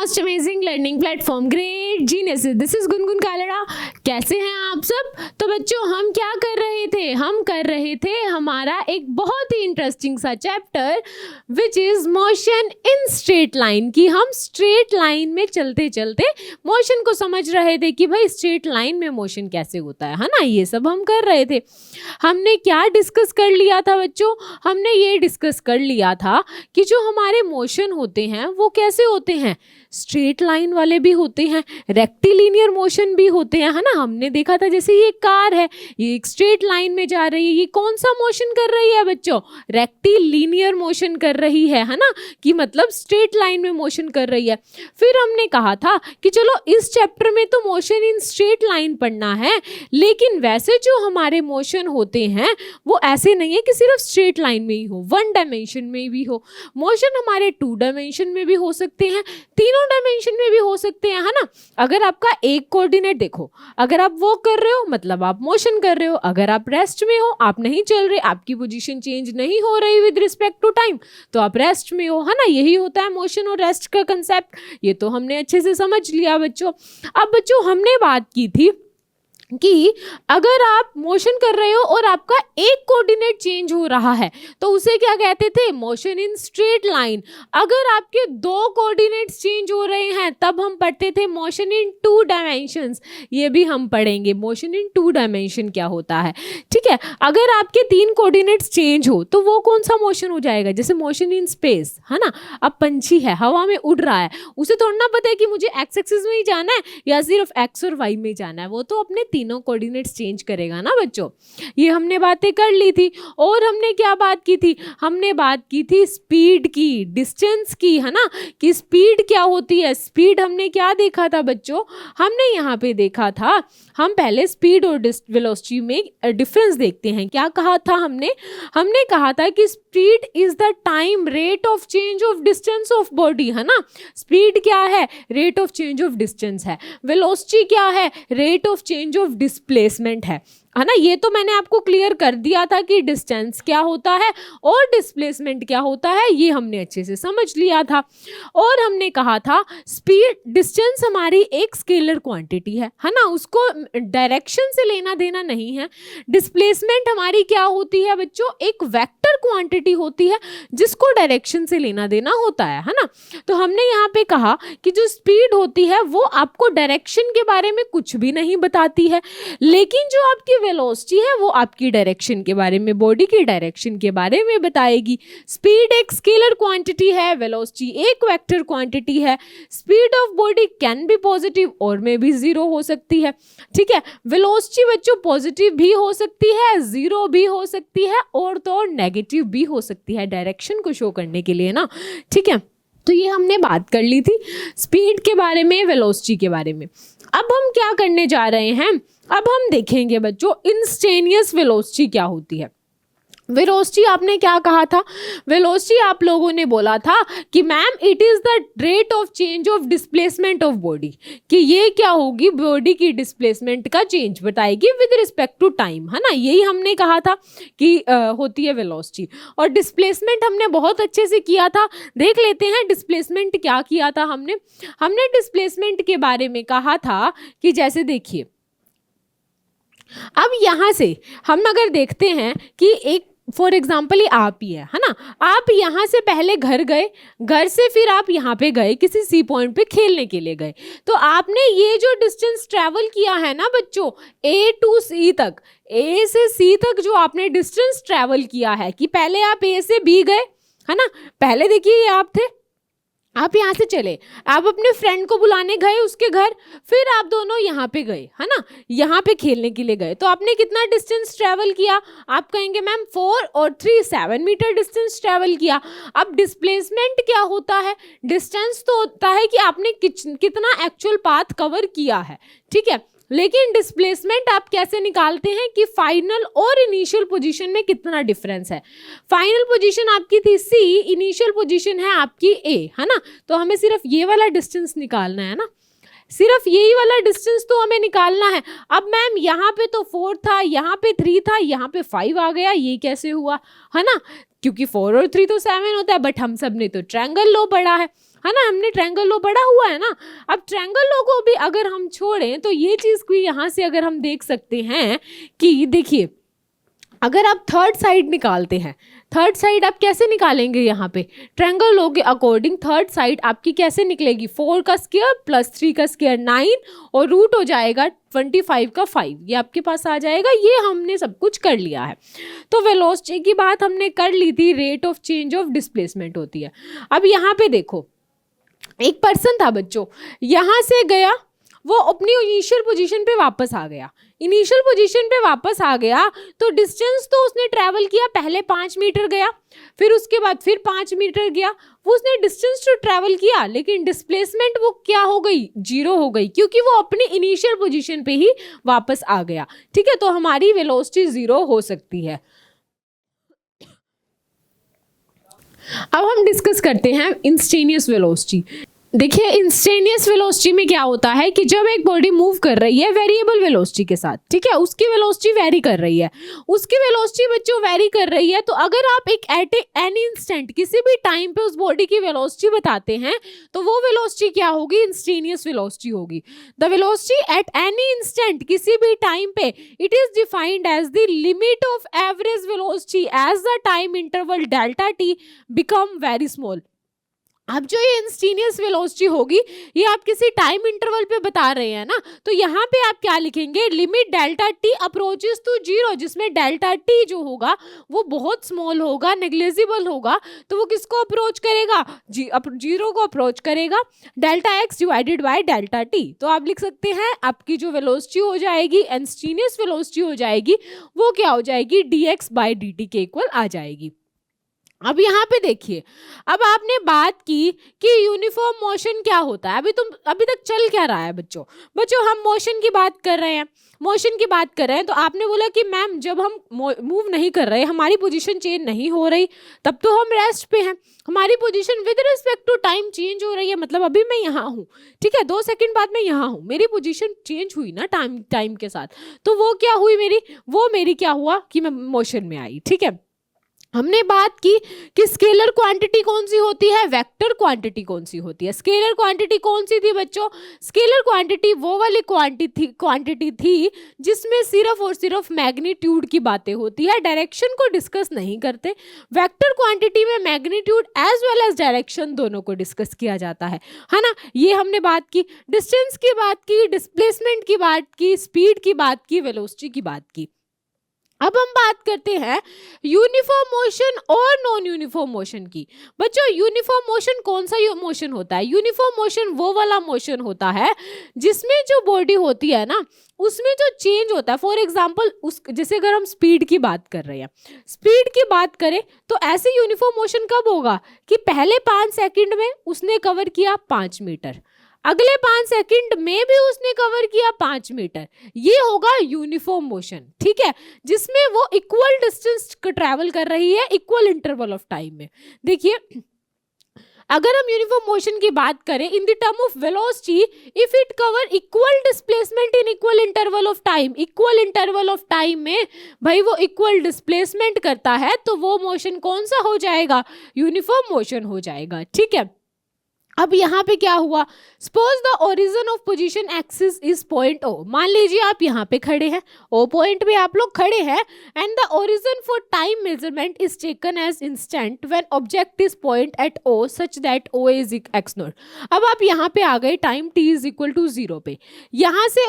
Most amazing learning platform great geniuses. This is Gungun Kalra. कैसे हैं आप सब? तो बच्चों हम क्या कर रहे थे? हम कर रहे थे हमारा एक बहुत ही इंटरेस्टिंग सा chapter which is motion in straight line. कि हम स्ट्रेट लाइन में चलते चलते मोशन को समझ रहे थे कि भाई स्ट्रेट लाइन में मोशन कैसे होता है ना। ये सब हम कर रहे थे। हमने क्या डिस्कस कर लिया था बच्चों? हमने ये डिस्कस कर लिया था कि जो हमारे मोशन होते हैं वो कैसे होते हैं। स्ट्रेट लाइन वाले भी होते हैं, रेक्टिलिनियर मोशन भी होते हैं, है ना। हमने देखा था जैसे ये कार है, ये एक स्ट्रेट लाइन में जा रही है, ये कौन सा मोशन कर रही है बच्चों? रेक्टिलिनियर मोशन कर रही है ना, कि मतलब स्ट्रेट लाइन में मोशन कर रही है। फिर हमने कहा था कि चलो इस चैप्टर में तो मोशन इन स्ट्रेट लाइन पढ़ना है, लेकिन वैसे जो हमारे मोशन होते हैं वो ऐसे नहीं है कि सिर्फ स्ट्रेट लाइन में ही हो, वन डायमेंशन में भी हो। मोशन हमारे टू डायमेंशन में भी हो सकते हैं, तीनों डायमेंशन में भी हो सकते हैं, है ना। अगर आपका एक कोऑर्डिनेट देखो, अगर आप वॉक कर रहे हो मतलब आप मोशन कर रहे हो, अगर आप रेस्ट में हो, आप नहीं चल रहे, आपकी पोजीशन चेंज नहीं हो रही विद रिस्पेक्ट टू टाइम, तो आप रेस्ट में हो, है ना। यही होता है मोशन और रेस्ट का कंसेप्ट। ये तो हमने अच्छे से समझ लिया बच्चों। अब बच्चों हमने बात की थी कि अगर आप मोशन कर रहे हो और आपका एक कोऑर्डिनेट चेंज हो रहा है तो उसे क्या कहते थे? Motion in straight line. अगर आपके दो कोऑर्डिनेट्स चेंज हो रहे हैं तब हम पढ़ते थे मोशन इन टू डायमेंशंस। ये भी हम पढ़ेंगे मोशन इन टू डायमेंशन क्या होता है, ठीक है। अगर आपके तीन कोऑर्डिनेट्स चेंज हो तो वो कौन सा मोशन हो जाएगा? जैसे मोशन इन स्पेस, है ना। अब पंछी है, हवा में उड़ रहा है, उसे थोड़ा ना पता है कि मुझे एक्स एक्सिस में ही जाना है या सिर्फ एक्स और वाई में जाना है, वो तो अपने तीनों कोऑर्डिनेट्स चेंज करेगा ना बच्चों। ये हमने बातें कर ली थी। और हमने क्या बात की थी? हमने बात की थी स्पीड की, डिस्टेंस की, है ना, कि स्पीड क्या होती है। स्पीड हमने क्या देखा था बच्चों? हमने यहाँ पे देखा था, हम पहले स्पीड और वेलोसिटी में डिफरेंस देखते हैं। क्या कहा था हमने? हमने कहा था कि speed is the time rate of change of distance of body, है ना। स्पीड क्या है? Rate of change of distance है। वेलोसिटी क्या है? Rate of change of displacement है ना। ये तो मैंने आपको क्लियर कर दिया था कि डिस्टेंस क्या होता है और डिस्प्लेसमेंट क्या होता है, ये हमने अच्छे से समझ लिया था। और हमने कहा था स्पीड, डिस्टेंस हमारी एक स्केलर क्वांटिटी है ना, उसको डायरेक्शन से लेना देना नहीं है। डिस्प्लेसमेंट हमारी क्या होती है बच्चों? एक वेक्टर क्वांटिटी होती है जिसको डायरेक्शन से लेना देना होता है ना। तो हमने यहाँ पे कहा कि जो स्पीड होती है वो आपको डायरेक्शन के बारे में कुछ भी नहीं बताती है, लेकिन जो आपकी वेलोसिटी है वो आपकी डायरेक्शन के बारे में, बॉडी की डायरेक्शन के बारे में बताएगी। स्पीड एक स्केलर क्वांटिटी है, वेलोसिटी एक वेक्टर क्वांटिटी है। Speed of body can be positive और में भी जीरो हो सकती है, ठीक है। वेलोसिटी बच्चों पॉजिटिव भी हो सकती है, जीरो भी हो सकती है और तो और नेगेटिव भी हो सकती है, डायरेक्शन को शो करने के लिए ना, ठीक है। तो ये हमने बात कर ली थी स्पीड के बारे में, वेलोसिटी के बारे में। अब हम क्या करने जा रहे हैं? अब हम देखेंगे बच्चों इंस्टेनियस वेलोसिटी क्या होती है। वेलोसिटी आपने क्या कहा था? वेलोसिटी आप लोगों ने बोला था कि ma'am it is the rate of change of displacement of body, कि ये क्या होगी? बॉडी की डिस्प्लेसमेंट का चेंज बताएगी विद रिस्पेक्ट टू टाइम, है ना। यही हमने कहा था कि होती है वेलोसिटी। और डिस्प्लेसमेंट हमने बहुत अच्छे से किया था। देख लेते हैं डिस्प्लेसमेंट क्या किया था हमने डिस्प्लेसमेंट के बारे में कहा था कि जैसे देखिए, अब यहाँ से हम अगर देखते हैं कि एक फॉर एग्जाम्पल आप ही है ना। आप यहाँ से पहले घर गए, घर से फिर आप यहाँ पे गए, किसी सी पॉइंट पे खेलने के लिए गए, तो आपने ये जो डिस्टेंस ट्रेवल किया है ना बच्चों, ए टू सी तक, ए से सी तक जो आपने डिस्टेंस ट्रेवल किया है, कि पहले आप ए से बी गए, है ना। पहले देखिए ये आप थे, आप यहाँ से चले, आप अपने फ्रेंड को बुलाने गए उसके घर, फिर आप दोनों यहाँ पे गए, है ना, यहाँ पे खेलने के लिए गए, तो आपने कितना डिस्टेंस ट्रेवल किया? आप कहेंगे मैम 4 और 3 7 मीटर डिस्टेंस ट्रेवल किया। अब डिस्प्लेसमेंट क्या होता है? डिस्टेंस तो होता है कि आपने कितना एक्चुअल पाथ कवर किया है, ठीक है। लेकिन डिस्प्लेसमेंट आप कैसे निकालते हैं कि फाइनल और इनिशियल पोजीशन में कितना डिफरेंस है। फाइनल पोजीशन आपकी थी सी, इनिशियल पोजीशन है आपकी ए, है ना। तो हमें सिर्फ ये वाला डिस्टेंस निकालना है ना, सिर्फ यही वाला डिस्टेंस तो हमें निकालना है। अब मैम यहाँ पे तो 4 था, यहाँ पे 3 था, यहाँ पे 5 आ गया, ये कैसे हुआ, है ना। क्योंकि 4 और 3 तो 7 होता है, बट हम सब ने तो ट्रायंगल लॉ पढ़ा है। है ना, हमने ट्रायंगल लो पढ़ा हुआ है ना। अब ट्रायंगल लो को भी अगर हम छोड़ें तो ये चीज़ भी यहाँ से अगर हम देख सकते हैं कि देखिए, अगर आप थर्ड साइड निकालते हैं, थर्ड साइड आप कैसे निकालेंगे, यहाँ पे ट्रायंगल लो के अकॉर्डिंग थर्ड साइड आपकी कैसे निकलेगी, 4 का स्क्वायर प्लस 3 का स्क्वायर 9 और रूट हो जाएगा 25 का 5, ये आपके पास आ जाएगा। ये हमने सब कुछ कर लिया है। तो वेलोसिटी की बात हमने कर ली थी, rate of change of displacement होती है। अब यहाँ पे देखो, एक पर्सन था बच्चों, यहाँ से गया, वो अपनी इनिशियल पोजीशन पे वापस आ गया। इनिशियल पोजीशन पे वापस आ गया तो डिस्टेंस तो उसने ट्रैवल किया, पहले 5 मीटर गया, फिर उसके बाद फिर 5 मीटर गया, वो उसने डिस्टेंस तो ट्रैवल किया, लेकिन डिस्प्लेसमेंट वो क्या हो गई, 0 हो गई, क्योंकि वो अपनी इनिशियल पोजीशन पे ही वापस आ गया। ठीक है, तो हमारी वेलोसिटी 0 हो सकती है। अब हम डिस्कस करते हैं इंस्टेंटेनियस वेलोसिटी। देखिए, इंस्टेंटेनियस वेलोसिटी में क्या होता है कि जब एक बॉडी मूव कर रही है वेरिएबल वेलोसिटी के साथ, ठीक है, उसकी वेलोसिटी वेरी कर रही है, उसकी वेलोसिटी बच्चों वेरी कर रही है, तो अगर आप एक एट एनी इंस्टेंट किसी भी टाइम पे उस बॉडी की वेलोसिटी बताते हैं तो वो वेलोसिटी क्या होगी, इंस्टेंटेनियस वेलोसिटी होगी। The velocity at any instant किसी भी टाइम पे, it is defined as the limit of average velocity as the time interval delta T become very small. अब जो ये इंस्टेंटेनियस वेलोसिटी होगी, ये आप किसी टाइम इंटरवल पे बता रहे हैं ना, तो यहाँ पे आप क्या लिखेंगे, limit delta T approaches to 0, जिसमें डेल्टा टी जो होगा वो बहुत स्मॉल होगा, नेग्लिजिबल होगा, तो वो किसको अप्रोच करेगा, 0 को अप्रोच करेगा, delta x divided by delta T. तो आप लिख सकते हैं आपकी जो वेलोसिटी हो जाएगी, इंस्टेंटेनियस वेलोसिटी हो जाएगी, वो क्या हो जाएगी, dx बाय dt के इक्वल आ जाएगी। अब यहाँ पे देखिए, अब आपने बात की कि यूनिफॉर्म मोशन क्या होता है। अभी तक चल क्या रहा है बच्चों हम मोशन की बात कर रहे हैं, तो आपने बोला कि मैम जब हम मूव नहीं कर रहे, हमारी पोजीशन चेंज नहीं हो रही, तब तो हम रेस्ट पे हैं, हमारी position with respect to time change हो रही है, मतलब अभी मैं यहाँ हूँ, ठीक है, 2 सेकंड बाद मैं यहाँ हूँ, मेरी पोजीशन चेंज हुई ना टाइम के साथ, तो वो क्या हुई मेरी क्या हुआ कि मैं मोशन में आई। ठीक है, हमने बात की कि स्केलर क्वांटिटी कौन सी होती है, वेक्टर क्वांटिटी कौन सी होती है। स्केलर क्वांटिटी कौन सी थी बच्चों, स्केलर क्वांटिटी वो वाली क्वांटिटी थी जिसमें सिर्फ और सिर्फ मैग्नीट्यूड की बातें होती है, डायरेक्शन को डिस्कस नहीं करते। वेक्टर क्वांटिटी में magnitude as well as direction दोनों को डिस्कस किया जाता है ना। ये हमने बात की, डिस्टेंस की बात की, डिस्प्लेसमेंट की बात की, स्पीड की बात की, वेलोसिटी की बात की। अब हम बात करते हैं यूनिफॉर्म मोशन और नॉन यूनिफॉर्म मोशन की। बच्चों यूनिफॉर्म मोशन कौन सा मोशन होता है, यूनिफॉर्म मोशन वो वाला मोशन होता है जिसमें जो बॉडी होती है ना, उसमें जो चेंज होता है, फॉर एग्जाम्पल जैसे अगर हम स्पीड की बात कर रहे हैं, स्पीड की बात करें तो ऐसे यूनिफॉर्म मोशन कब होगा कि पहले 5 सेकंड में उसने कवर किया 5 मीटर, अगले 5 सेकंड में भी उसने कवर किया 5 मीटर, ये होगा यूनिफॉर्म मोशन। ठीक है, जिसमें वो इक्वल डिस्टेंस ट्रैवल कर रही है इक्वल इंटरवल ऑफ टाइम में। देखिए, अगर हम यूनिफॉर्म मोशन की बात करें in the term of velocity, if it cover equal displacement in equal interval of time, equal interval of time में भाई वो इक्वल डिस्प्लेसमेंट करता है, तो वो मोशन कौन सा हो जाएगा, यूनिफॉर्म मोशन हो जाएगा। ठीक है, अब यहाँ पे क्या हुआ, suppose the origin of position axis is point O, मान लीजिए आप यहाँ पे खड़े हैं, ओ पॉइंट पे आप लोग खड़े हैं, and the origin for time measurement is taken as instant when object is point at O such that O is X naught. अब आप यहाँ पे आ गए time t is equal to 0 पे, यहाँ से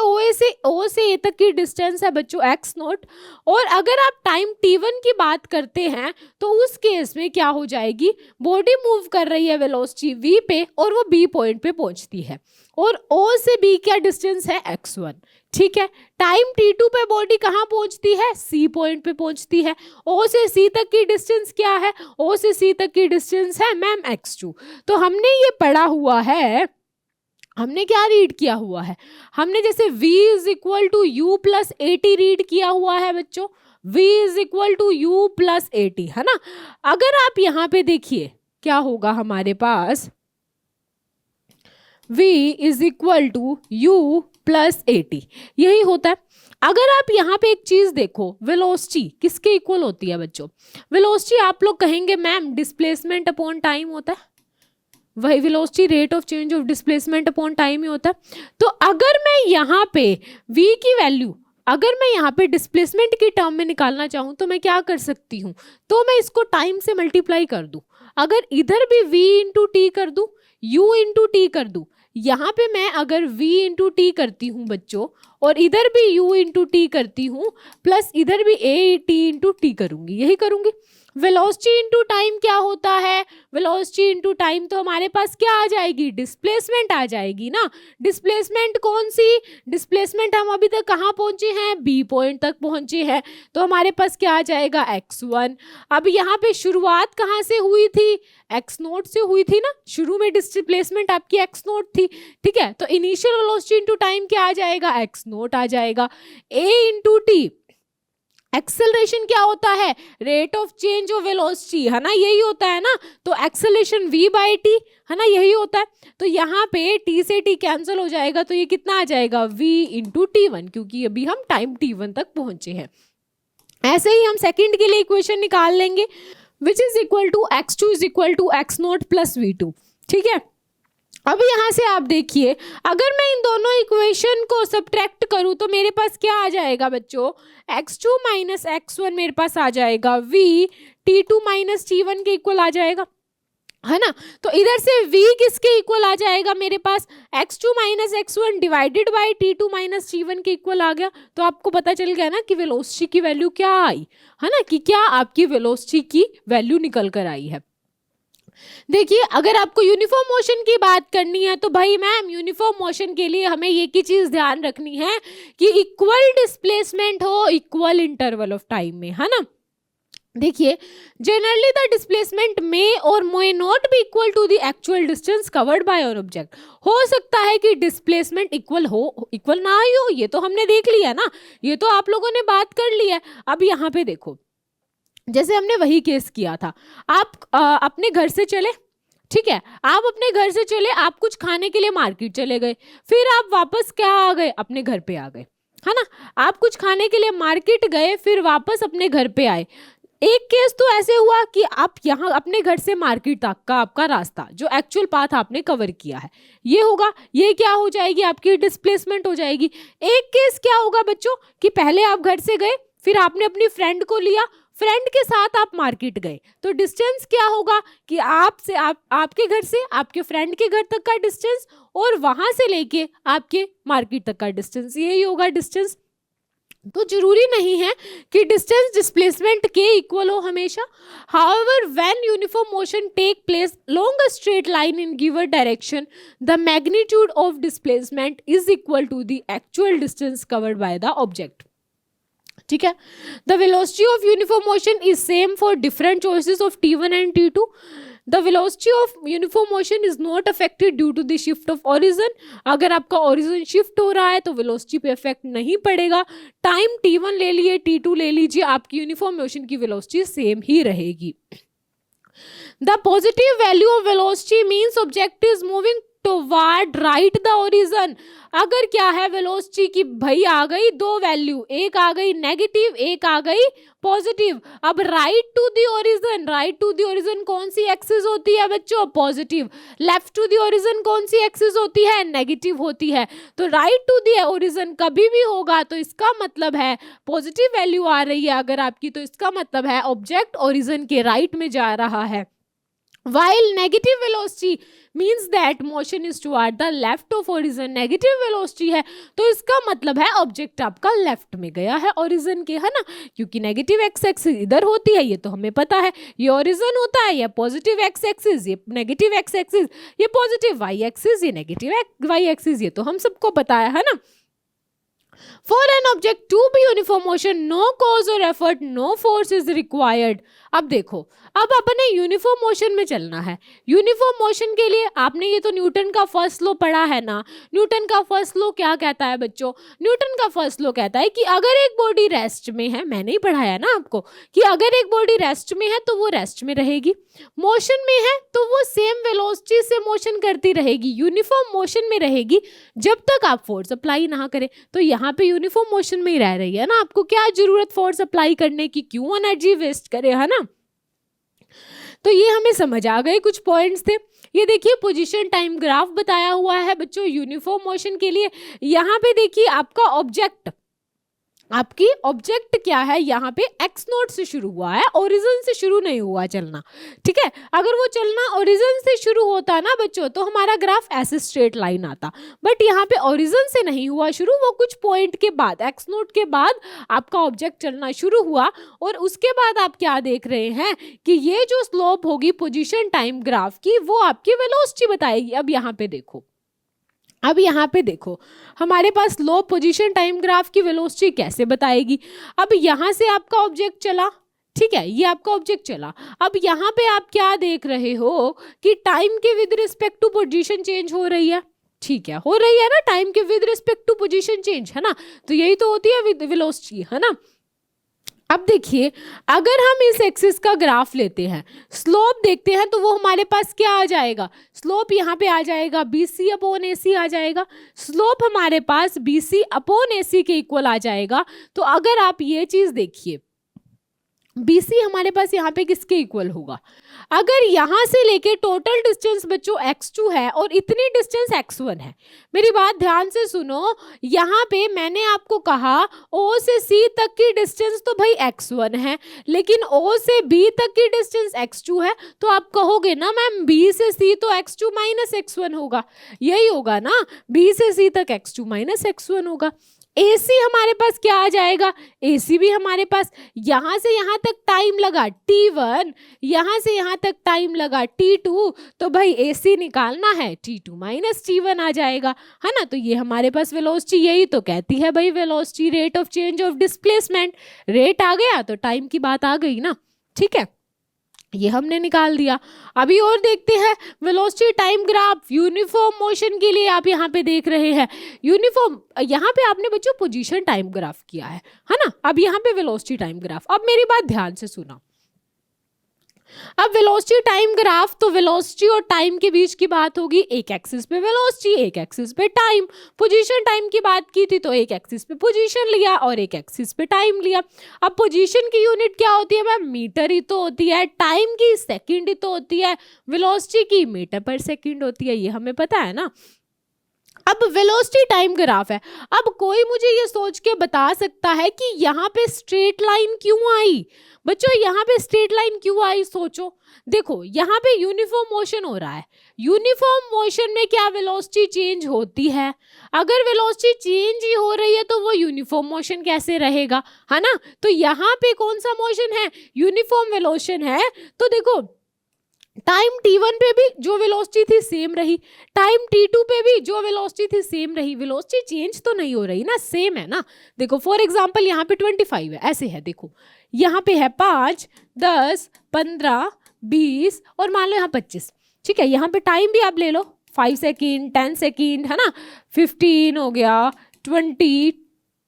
ओ से ए तक की डिस्टेंस है बच्चों एक्स नॉट, और अगर आप टाइम t1 की बात करते हैं तो उस केस में क्या हो जाएगी, बॉडी मूव कर रही है वेलोसिटी v पे और वो बी पॉइंट पे पहुंचती है, और ओ से बी क्या डिस्टेंस है x1। ठीक है, टाइम t2 पे बॉडी कहाँ पहुंचती है, सी पॉइंट पे पहुंचती है, ओ से सी तक की डिस्टेंस क्या है, ओ से सी तक की डिस्टेंस है मैम x2। तो हमने ये पढ़ा हुआ है, हमने क्या रीड किया हुआ है, हमने जैसे v is equal to u plus 80 read किया हुआ है बच्चों, v is equal to u plus 80, है ना। अगर आप यहाँ पे देखिए क्या होगा हमारे पास, v is equal to u plus 80, यही होता है। अगर आप यहाँ पे एक चीज देखो, वेलोसिटी किसके इक्वल होती है बच्चों, वेलोसिटी आप लोग कहेंगे मैम डिस्प्लेसमेंट अपॉन टाइम होता है, वही velocity rate of change of displacement upon time ही होता है। तो अगर मैं यहाँ पे v की वैल्यू अगर मैं यहाँ पे डिस्प्लेसमेंट की टर्म में निकालना चाहूँ तो मैं क्या कर सकती हूँ, तो मैं इसको टाइम से मल्टीप्लाई कर दूँ। अगर इधर भी v इंटू टी कर दूँ, u इंटू टी कर दूँ, यहाँ पे मैं अगर v इंटू टी करती हूँ बच्चों, और इधर भी u इंटू टी करती हूँ, प्लस इधर भी a t इंटू टी करूँगी, यही करूँगी। वेलोसिटी इंटू टाइम क्या होता है, वेलोसिटी इंटू टाइम तो हमारे पास क्या आ जाएगी, डिस्प्लेसमेंट आ जाएगी ना। डिस्प्लेसमेंट कौन सी, डिस्प्लेसमेंट हम अभी तक कहाँ पहुंचे हैं, बी पॉइंट तक पहुंचे हैं, तो हमारे पास क्या आ जाएगा x1। अब यहाँ पे शुरुआत कहाँ से हुई थी, x नोट से हुई थी ना, शुरू में डिस्प्लेसमेंट आपकी x नोट थी, ठीक है। तो इनिशियल वेलोसिटी इंटू टाइम क्या आ जाएगा, x नोट आ जाएगा। a इंटू टी, एक्सेलरेशन क्या होता है, rate of change of velocity, है ना, यही होता है ना। तो एक्सेलरेशन v बाई टी, है ना, यही होता है। तो यहाँ पे t से t कैंसिल हो जाएगा, तो ये कितना आ जाएगा, v इंटू t1, क्योंकि अभी हम टाइम t1 तक पहुंचे हैं। ऐसे ही हम सेकंड के लिए इक्वेशन निकाल लेंगे, which is equal to x2 is equal to x naught plus v2, ठीक है। अब यहाँ से आप देखिए, अगर मैं इन दोनों इक्वेशन को सब्ट्रैक्ट करूँ तो मेरे पास क्या आ जाएगा बच्चों, x2 माइनस x1 मेरे पास आ जाएगा v t2 माइनस t1 के इक्वल आ जाएगा, है ना। तो इधर से v किसके इक्वल आ जाएगा मेरे पास, x2 minus x1 divided by t2 minus t1 के इक्वल आ गया। तो आपको पता चल गया ना कि वेलोसिटी की वैल्यू क्या आई, है ना, कि क्या आपकी वेलोसिटी की वैल्यू निकल कर आई है। देखिए, अगर आपको यूनिफॉर्म मोशन की बात करनी है तो भाई मैम यूनिफॉर्म मोशन के लिए हमें ये की चीज ध्यान रखनी है कि इक्वल डिस्प्लेसमेंट हो इक्वल इंटरवल ऑफ टाइम में, है ना। देखिए, जनरली द डिस्प्लेसमेंट मे और may not be equal to the actual distance covered by an object. हो सकता है कि डिस्प्लेसमेंट इक्वल हो, इक्वल ना ही हो, ये तो हमने देख लिया ना, ये तो आप लोगों ने बात कर ली है। अब यहाँ पे देखो, जैसे हमने वही केस किया था, आप अपने घर से चले, ठीक है, आप अपने घर से चले, आप कुछ खाने के लिए मार्केट चले गए, फिर आप वापस क्या आ गए, अपने घर पे आ गए, है ना। आप कुछ खाने के लिए मार्केट गए, फिर वापस अपने घर पे आए। एक केस तो ऐसे हुआ कि आप यहाँ अपने घर से मार्केट तक का आपका रास्ता जो एक्चुअल पाथ आपने कवर किया है ये होगा, ये क्या हो जाएगी, आपकी डिस्प्लेसमेंट हो जाएगी। एक केस क्या होगा बच्चों कि पहले आप घर से गए, फिर आपने अपनी फ्रेंड को लिया, फ्रेंड के साथ आप मार्केट गए, तो डिस्टेंस क्या होगा कि आपसे आपके घर से आपके फ्रेंड के घर तक का डिस्टेंस और वहां से लेके आपके मार्केट तक का डिस्टेंस, यही होगा डिस्टेंस। तो जरूरी नहीं है कि डिस्टेंस डिस्प्लेसमेंट के इक्वल हो हमेशा। However when uniform motion take place long a straight line in given direction, the magnitude of displacement is equal to the actual distance covered by the object, ठीक है। The velocity of uniform motion is same for different choices of t1 and t2। The velocity of uniform motion is not affected due to the shift of origin. अगर आपका origin shift हो रहा है तो velocity पे effect नहीं पड़ेगा। Time t1 ले लिए, t2 ले लीजिए, आपकी यूनिफॉर्म मोशन की वेलोसिटी सेम ही रहेगी। The positive value of velocity means object is moving toward right the origin. अगर क्या है वेलोसिटी की भाई आ गई दो वैल्यू, एक आ गई नेगेटिव, एक आ गई पॉजिटिव। अब right to the origin, right to the origin कौन सी एक्सिस होती है बच्चों, positive. Left to the origin कौन सी एक्सिस होती है, नेगेटिव होती है। तो राइट टू द ओरिजिन कभी भी होगा तो इसका मतलब है पॉजिटिव वैल्यू आ रही है अगर आपकी, तो इसका मतलब है ऑब्जेक्ट ओरिजिन के राइट में जा रहा है। While negative velocity means that motion is toward the left of origin, negative velocity है तो इसका मतलब है ऑब्जेक्ट आपका लेफ्ट में गया है ओरिजिन के, है ना, क्योंकि नेगेटिव एक्स एक्सिस इधर होती है, ये तो हमें पता है, ये ओरिजिन होता है, ये पॉजिटिव एक्स एक्सिस, ये नेगेटिव एक्स एक्सिस, ये पॉजिटिव वाई एक्सिस, ये नेगेटिव वाई एक्सिस, ये तो हम सबको पता है ना। For an object to be uniform motion, no cause or effort, no force is required. अब देखो, अब अपने यूनिफॉर्म मोशन में चलना है। यूनिफॉर्म मोशन के लिए आपने ये तो न्यूटन का फर्स्ट लॉ पढ़ा है ना। न्यूटन का फर्स्ट लॉ क्या कहता है बच्चों, न्यूटन का फर्स्ट लॉ कहता है कि अगर एक बॉडी रेस्ट में है, मैंने ही पढ़ाया ना आपको कि अगर एक बॉडी रेस्ट में है तो वो रेस्ट में रहेगी, मोशन में है तो वो सेम वेलोसिटी से मोशन करती रहेगी, यूनिफॉर्म मोशन में रहेगी जब तक आप फोर्स अप्लाई ना करें। तो यहाँ पे यूनिफॉर्म मोशन में ही रह रही है ना, आपको क्या जरूरत फोर्स अप्लाई करने की, क्यों एनर्जी वेस्ट करे, है ना। तो ये हमें समझ आ गए, कुछ पॉइंट्स थे। ये देखिए पोजीशन टाइम ग्राफ बताया हुआ है बच्चों यूनिफॉर्म मोशन के लिए। यहाँ पे देखिए आपका ऑब्जेक्ट, आपकी ऑब्जेक्ट क्या है, यहाँ पे एक्स नोट से शुरू हुआ है, ओरिजिन से शुरू नहीं हुआ चलना, ठीक है। अगर वो चलना ओरिजिन से शुरू होता ना बच्चों तो हमारा ग्राफ ऐसे स्ट्रेट लाइन आता, बट यहाँ पे ओरिजिन से नहीं हुआ शुरू, वो कुछ पॉइंट के बाद, एक्स नोट के बाद आपका ऑब्जेक्ट चलना शुरू हुआ, और उसके बाद आप क्या देख रहे हैं कि ये जो स्लोप होगी पोजिशन टाइम ग्राफ की वो आपकी वेलोसिटी बताएगी। अब यहाँ पे देखो, अब यहाँ पे देखो हमारे पास लो पोजीशन टाइम ग्राफ की वेलोसिटी कैसे बताएगी। अब यहाँ से आपका ऑब्जेक्ट चला, ठीक है, ये आपका ऑब्जेक्ट चला। अब यहाँ पे आप क्या देख रहे हो कि टाइम के with respect to position change हो रही है, ठीक है, हो रही है ना, टाइम के with respect to position change, है ना, तो यही तो होती है विद वेलोसिटी, है ना। अब देखिए अगर हम इस एक्सिस का ग्राफ लेते हैं, स्लोप देखते हैं, तो वो हमारे पास क्या आ जाएगा, स्लोप यहाँ पे आ जाएगा BC अपॉन AC आ जाएगा, स्लोप हमारे पास BC अपॉन AC के इक्वल आ जाएगा। तो अगर आप ये चीज देखिए BC हमारे पास यहाँ पे किसके इक्वल होगा, अगर यहाँ से लेके टोटल डिस्टेंस बच्चों x2 है और इतनी डिस्टेंस x1 है, मेरी बात ध्यान से सुनो, यहाँ पे मैंने आपको कहा O से C तक की डिस्टेंस तो भाई x1 है, लेकिन O से B तक की डिस्टेंस x2 है, तो आप कहोगे ना मैम B से C तो x2 माइनस x1 होगा, यही होगा ना, B से C तक x2 माइनस x1 होगा। AC हमारे पास क्या आ जाएगा, AC भी हमारे पास, यहाँ से यहाँ तक टाइम लगा T1, यहाँ से यहाँ तक टाइम लगा T2, तो भाई AC निकालना है T2 माइनस T1 आ जाएगा, है ना। तो ये हमारे पास वेलोसिटी यही तो कहती है भाई, velocity rate of change of displacement, rate आ गया तो टाइम की बात आ गई ना, ठीक है, ये हमने निकाल दिया। अभी और देखते हैं velocity time graph uniform motion के लिए। आप यहाँ पे देख रहे हैं यूनिफॉर्म, यहाँ पे आपने बच्चों पोजीशन टाइम ग्राफ किया है ना। अब यहाँ पे वेलोसिटी टाइम ग्राफ, अब मेरी बात ध्यान से सुना, अब वेलोसिटी टाइम ग्राफ, तो वेलोसिटी और टाइम के बीच की बात होगी, एक एक्सिस पे वेलोसिटी एक एक्सिस पे टाइम। पोजीशन टाइम की बात की थी तो एक एक्सिस पे पोजीशन लिया और एक एक्सिस पे टाइम लिया। अब पोजीशन की यूनिट क्या होती है मैम, मीटर ही तो होती है, टाइम की सेकंड ही तो होती है, वेलोसिटी की मीटर पर सेकंड होती है, ये हमें पता है ना। अब वेलोसिटी टाइम ग्राफ है, अब कोई मुझे ये सोच के बता सकता है कि यहाँ पे स्ट्रेट लाइन क्यों आई बच्चों, यहाँ पे स्ट्रेट लाइन क्यों आई, सोचो। देखो यहाँ पे यूनिफॉर्म मोशन हो रहा है, यूनिफॉर्म मोशन में क्या वेलोसिटी चेंज होती है, अगर वेलोसिटी चेंज ही हो रही है तो वो यूनिफॉर्म मोशन कैसे रहेगा, है ना। तो यहाँ पे कौन सा मोशन है, यूनिफॉर्म वेलोशन है। तो देखो टाइम T1 पे भी जो वेलोसिटी थी सेम रही, टाइम T2 पे भी जो वेलोसिटी थी सेम रही, वेलोसिटी चेंज तो नहीं हो रही ना, सेम है ना। देखो फॉर एग्जांपल यहाँ पे 25 है, ऐसे है, देखो यहाँ पे है 5, 10, 15, 20 और मान लो यहाँ 25, ठीक है। यहाँ पे टाइम भी आप ले लो, 5 सेकेंड, 10 सेकेंड, है ना, 15 हो गया, 20,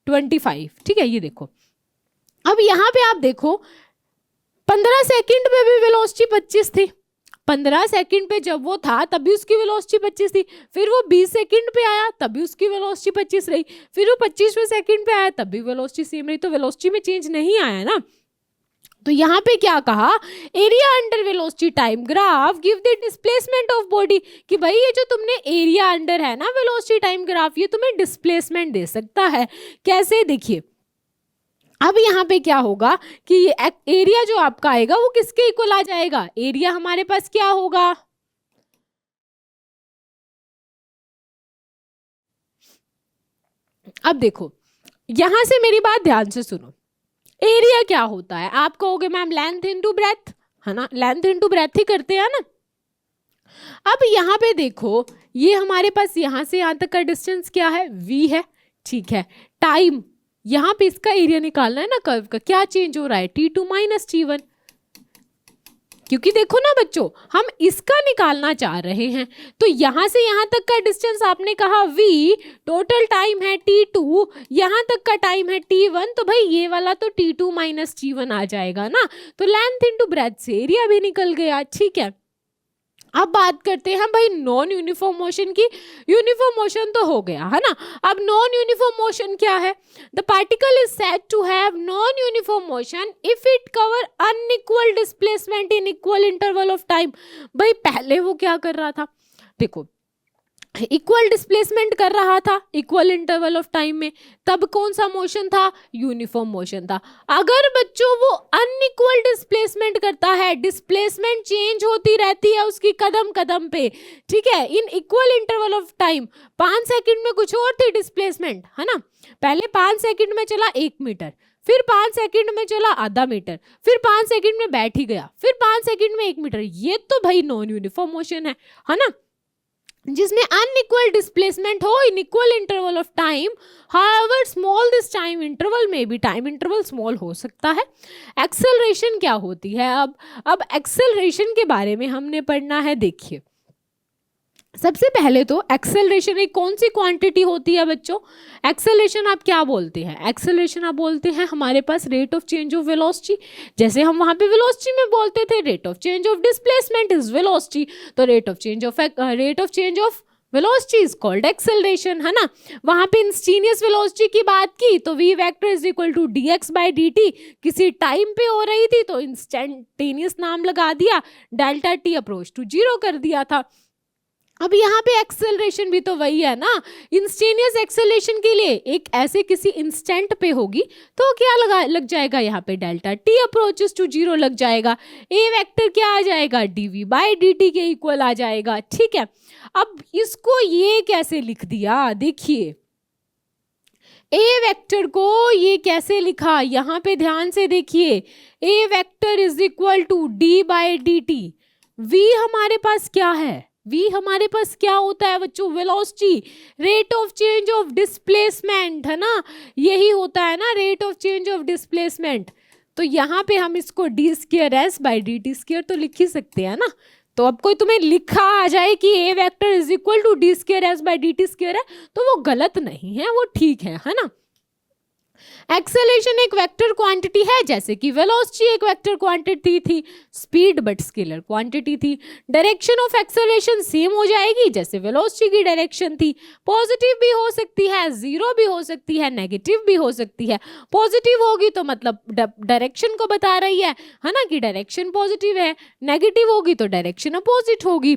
25, ठीक है। ये देखो अब यहाँ पे आप देखो 15 सेकेंड पे भी वेलोसिटी 25 थी, 15 सेकंड पे जब वो था तब भी उसकी वेलोसिटी 25 थी, फिर वो 20 सेकंड पे आया तब भी उसकी वेलोसिटी 25 रही, फिर वो 25वें सेकंड पे आया तब भी वेलोसिटी सेम रही, तो वेलोसिटी में चेंज नहीं आया ना। तो यहाँ पे क्या कहा, area under velocity time graph give the displacement of body, कि भाई ये जो तुमने एरिया अंडर है ना वेलोसिटी टाइम ग्राफ, ये तुम्हें डिस्प्लेसमेंट दे सकता है। कैसे, देखिए अब यहाँ पे क्या होगा कि ये एरिया जो आपका आएगा वो किसके इक्वल आ जाएगा, एरिया हमारे पास क्या होगा, अब देखो यहां से मेरी बात ध्यान से सुनो, एरिया क्या होता है, आप कहोगे मैम लेंथ इनटू ब्रेथ, है ना, लेंथ इनटू ब्रेथ ही करते हैं ना। अब यहाँ पे देखो ये हमारे पास यहाँ से यहाँ तक का डिस्टेंस क्या है, v है, ठीक है। टाइम यहाँ पे इसका एरिया निकालना है ना कर्व का, क्या चेंज हो रहा है, T2 माइनस T1, क्योंकि देखो ना बच्चों हम इसका निकालना चाह रहे हैं, तो यहाँ से यहाँ तक का डिस्टेंस आपने कहा v, टोटल टाइम है T2, यहाँ तक का टाइम है T1, तो भाई ये वाला तो T2 माइनस T1 आ जाएगा ना, तो लेंथ इनटू ब्रेथ से एरिया भी निकल गया, ठीक है। अब बात करते हैं भाई नॉन यूनिफॉर्म मोशन की। यूनिफॉर्म मोशन तो हो गया है ना, अब नॉन यूनिफॉर्म मोशन क्या है? The particle is said to have non uniform motion if it cover unequal displacement in equal interval of time. भाई पहले वो क्या कर रहा था, देखो इक्वल डिस्प्लेसमेंट कर रहा था इक्वल इंटरवल ऑफ टाइम में, तब कौन सा मोशन था? यूनिफॉर्म मोशन था। अगर बच्चों वो अनइक्वल डिस्प्लेसमेंट करता है, डिस्प्लेसमेंट चेंज होती रहती है उसकी कदम कदम पे, ठीक है, इन equal interval of time, 5 second में कुछ और थी डिस्प्लेसमेंट, है ना, पहले 5 सेकंड में चला 1 मीटर, फिर 5 सेकंड में चला आधा मीटर, फिर 5 सेकंड में बैठ ही गया, फिर 5 सेकंड में 1 मीटर, ये तो भाई नॉन यूनिफॉर्म मोशन है ना, जिसमें अनइक्वल डिस्प्लेसमेंट हो इन equal interval of time. However small this time interval में भी, टाइम इंटरवल स्मॉल हो सकता है। एक्सेलरेशन क्या होती है? अब एक्सेलरेशन के बारे में हमने पढ़ना है। देखिए सबसे पहले तो एक्सेलरेशन एक कौन सी क्वांटिटी होती है बच्चों? एक्सेलरेशन आप क्या बोलते हैं? एक्सेलरेशन आप बोलते हैं हमारे पास rate of change of velocity, जैसे हम वहां पे वेलोसिटी में बोलते थे rate of change of displacement is velocity, तो rate of change of velocity is called acceleration, है ना। वहां पे इंस्टेंटेनियस वेलोसिटी की बात की तो v vector is equal to dx/dt, किसी टाइम पे हो रही थी तो इंस्टेंटेनियस नाम लगा दिया, डेल्टा t अप्रोच टू 0 कर दिया था। अब यहाँ पे एक्सेलरेशन भी तो वही है ना, इंस्टेंटेनियस एक्सेलरेशन के लिए एक ऐसे किसी इंस्टेंट पे होगी तो क्या लग जाएगा यहाँ पे डेल्टा t अप्रोचेस टू 0 लग जाएगा, a वेक्टर क्या आ जाएगा? dv/dt के इक्वल आ जाएगा, ठीक है। अब इसको ये कैसे लिख दिया, देखिए a वेक्टर को ये कैसे लिखा, यहाँ पे ध्यान से देखिए, a vector is equal to d/dt। v हमारे पास क्या है? v हमारे पास क्या होता है बच्चों? Velocity, rate of change of displacement, है ना, यही होता है ना rate of change of displacement. तो यहाँ पे हम इसको d²s/dt² तो लिख ही सकते हैं ना। तो अब कोई तुम्हें लिखा आ जाए कि a vector is equal to d²s/dt² है तो वो गलत नहीं है, वो ठीक है ना। एक्सेलरेशन एक वेक्टर क्वांटिटी है, जैसे कि वेलोसिटी एक वेक्टर क्वांटिटी थी, स्पीड बट स्केलर क्वांटिटी थी। डायरेक्शन ऑफ एक्सेलरेशन सेम हो जाएगी जैसे वेलोसिटी की डायरेक्शन थी, पॉजिटिव भी हो सकती है, जीरो भी हो सकती है, नेगेटिव भी हो सकती है। पॉजिटिव होगी तो मतलब डायरेक्शन को बता रही है ना, कि डायरेक्शन पॉजिटिव है, नेगेटिव होगी तो डायरेक्शन अपोजिट होगी।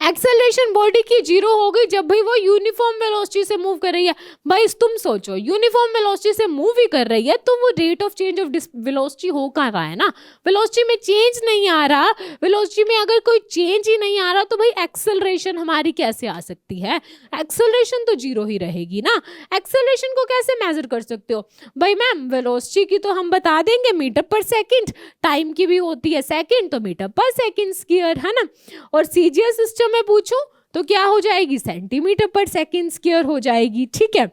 एक्सेलरेशन बॉडी की 0 होगी जब भाई वो यूनिफॉर्म वेलोसिटी से मूव कर रही है। भाई तुम सोचो यूनिफॉर्म वेलोसिटी से मूव ही कर रही है तो वो rate of change of velocity हो कहाँ रहा है ना, वेलोसिटी में चेंज नहीं आ रहा। वेलोसिटी में अगर कोई चेंज ही नहीं आ रहा तो भाई एक्सेलरेशन हमारी कैसे आ सकती है? एक्सेलरेशन तो 0 ही रहेगी ना। एक्सेलरेशन को कैसे मेजर कर सकते हो? भाई मैम वेलोसिटी की तो हम बता देंगे मीटर पर सेकेंड, टाइम की भी होती है सेकेंड तो मीटर पर सेकेंड स्क्वायर, है ना। और सीजीएस सिस्टम में पूछूं तो क्या हो जाएगी? सेंटीमीटर पर सेकेंड स्क्वायर हो जाएगी, ठीक है।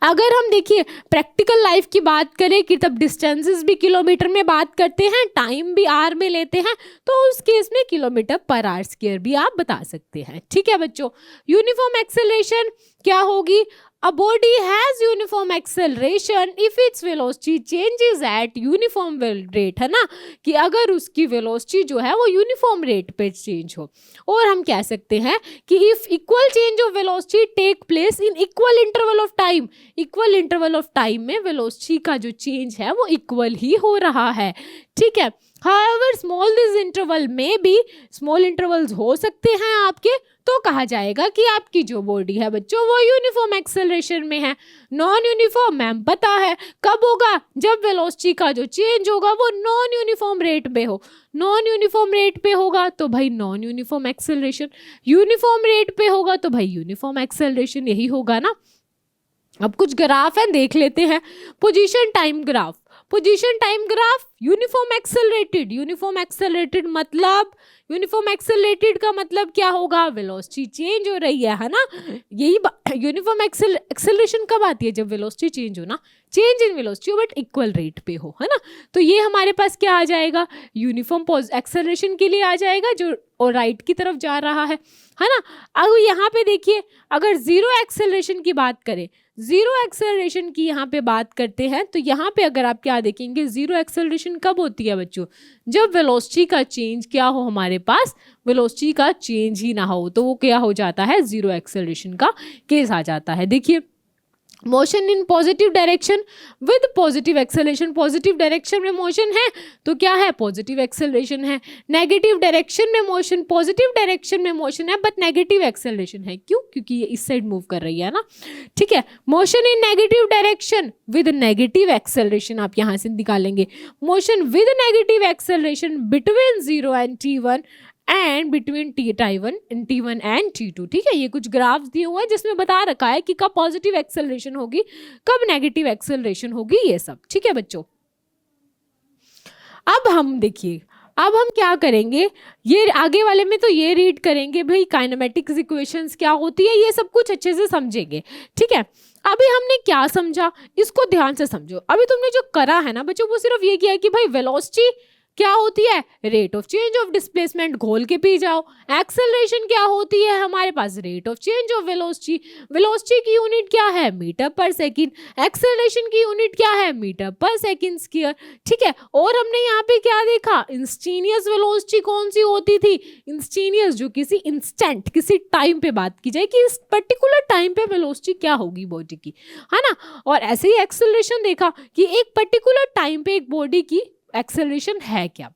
अगर हम देखिए प्रैक्टिकल लाइफ की बात करें कि तब डिस्टेंसेस भी किलोमीटर में बात करते हैं, टाइम भी आर में लेते हैं, तो उस केस में किलोमीटर पर आर स्क्वायर भी आप बता सकते हैं, ठीक है बच्चों। यूनिफॉर्म एक्सेलरेशन क्या होगी? A body has uniform acceleration if its velocity changes at uniform rate, है ना, कि अगर उसकी वेलोसिटी जो है वो यूनिफॉर्म रेट पे चेंज हो। और हम कह सकते हैं कि if equal change of velocity take place in equal interval of time, equal interval of time में वेलोसिटी का जो चेंज है वो इक्वल ही हो रहा है, ठीक है। However small this interval may be, small intervals हो सकते हैं आपके, तो कहा जाएगा कि आपकी जो बॉडी है बच्चों वो यूनिफॉर्म एक्सेलरेशन में है। नॉन यूनिफॉर्म मैम पता है कब होगा? जब वेलोसिटी का जो चेंज होगा वो नॉन यूनिफॉर्म रेट पे हो। नॉन यूनिफॉर्म रेट पे होगा तो भाई non uniform acceleration, uniform rate पे होगा तो भाई यूनिफॉर्म एक्सेलरेशन, यही होगा ना। अब कुछ ग्राफ है देख लेते हैं। Position time graph, position time graph uniform accelerated, uniform accelerated मतलब, यूनिफॉर्म एक्सेलरेटेड का मतलब क्या होगा? वेलोसिटी चेंज हो रही है ना। यही यूनिफॉर्म एक्सेलरेशन कब आती है? जब वेलोसिटी चेंज हो ना, change in velocity but equal rate पे हो, है ना। तो ये हमारे पास क्या आ जाएगा? यूनिफॉर्म एक्सेलरेशन के लिए आ जाएगा जो और राइट की तरफ जा रहा है ना। अब यहाँ पे देखिए अगर जीरो एक्सेलरेशन की बात करें, जीरो एक्सेलरेशन की यहाँ पे बात करते हैं तो यहाँ पे अगर आप क्या देखेंगे, जीरो एक्सेलरेशन कब होती है बच्चों, जब वेलोसिटी का चेंज क्या हो, हमारे पास वेलोसिटी का चेंज ही ना हो, तो वो क्या हो जाता है, जीरो एक्सेलरेशन का केस आ जाता है। देखिए motion in positive direction with positive acceleration, positive direction में मोशन है तो क्या है, पॉजिटिव एक्सेलरेशन है। नेगेटिव डायरेक्शन में मोशन, पॉजिटिव डायरेक्शन में मोशन है बट नेगेटिव एक्सेलरेशन है, क्यों, क्योंकि ये इस साइड मूव कर रही है ना, ठीक है। Motion in negative direction with negative acceleration आप यहाँ से निकालेंगे, motion with negative acceleration between 0 and t1 and between t1 and t2, ठीक है। ये कुछ ग्राफ्स दिए हुए हैं जिसमें बता रखा है कि कब पॉजिटिव एक्सेलरेशन होगी, कब नेगेटिव एक्सेलरेशन होगी, ये सब, ठीक है बच्चों। अब हम देखिए, अब हम क्या करेंगे, ये आगे वाले में तो ये रीड करेंगे भाई काइनेमेटिक्स इक्वेशंस क्या होती है, ये सब कुछ अच्छे से समझेंगे, ठीक है। अभी हमने क्या समझा, इसको ध्यान से समझो। अभी तुमने जो करा है ना बच्चों, वो सिर्फ ये किया है कि भाई वेलोसिटी क्या होती है, rate of change of displacement, घोल के पी जाओ। एक्सेलरेशन क्या होती है हमारे पास, rate of change of velocity, velocity की यूनिट क्या है, मीटर पर सेकंड, एक्सेलरेशन की यूनिट क्या है, मीटर पर सेकंड स्क्वायर, ठीक है। और हमने यहाँ पे क्या देखा, इंस्टेंटेनियस वेलोसिटी कौन सी होती थी, इंस्टेंटेनियस जो किसी इंस्टेंट, किसी टाइम पे बात की जाए कि इस पर्टिकुलर टाइम पे वेलोसिटी क्या होगी बॉडी की, है ना। और ऐसे ही एक्सेलरेशन देखा कि एक पर्टिकुलर टाइम पे एक बॉडी की एक्सेलरेशन है क्या।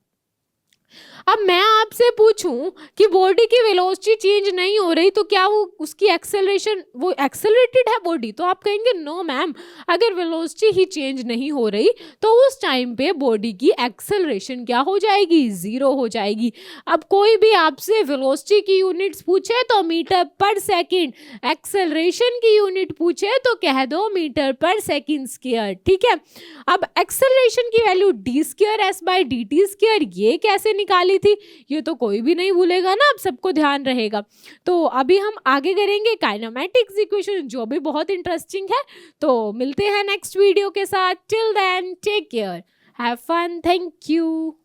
अब मैं आपसे पूछूं कि बॉडी की वेलोसिटी चेंज नहीं हो रही तो क्या वो उसकी एक्सेलरेशन, वो एक्सेलरेटेड है बॉडी, तो आप कहेंगे नो मैम, अगर वेलोसिटी ही चेंज नहीं हो रही तो उस टाइम पे बॉडी की एक्सेलरेशन क्या हो जाएगी, जीरो हो जाएगी। अब कोई भी आपसे वेलोसिटी की यूनिट्स पूछे तो मीटर पर सेकंड, एक्सेलरेशन की यूनिट पूछे तो कह दो मीटर पर सेकंड स्क्वायर, ठीक है। अब एक्सेलरेशन की value d square s by dt square ये कैसे निकाली थी, ये तो कोई भी नहीं भूलेगा ना, अब सबको ध्यान रहेगा। तो अभी हम आगे करेंगे काइनेमेटिक्स इक्वेशन, जो भी बहुत इंटरेस्टिंग है। तो मिलते हैं नेक्स्ट वीडियो के साथ, till then take care, have fun, thank you.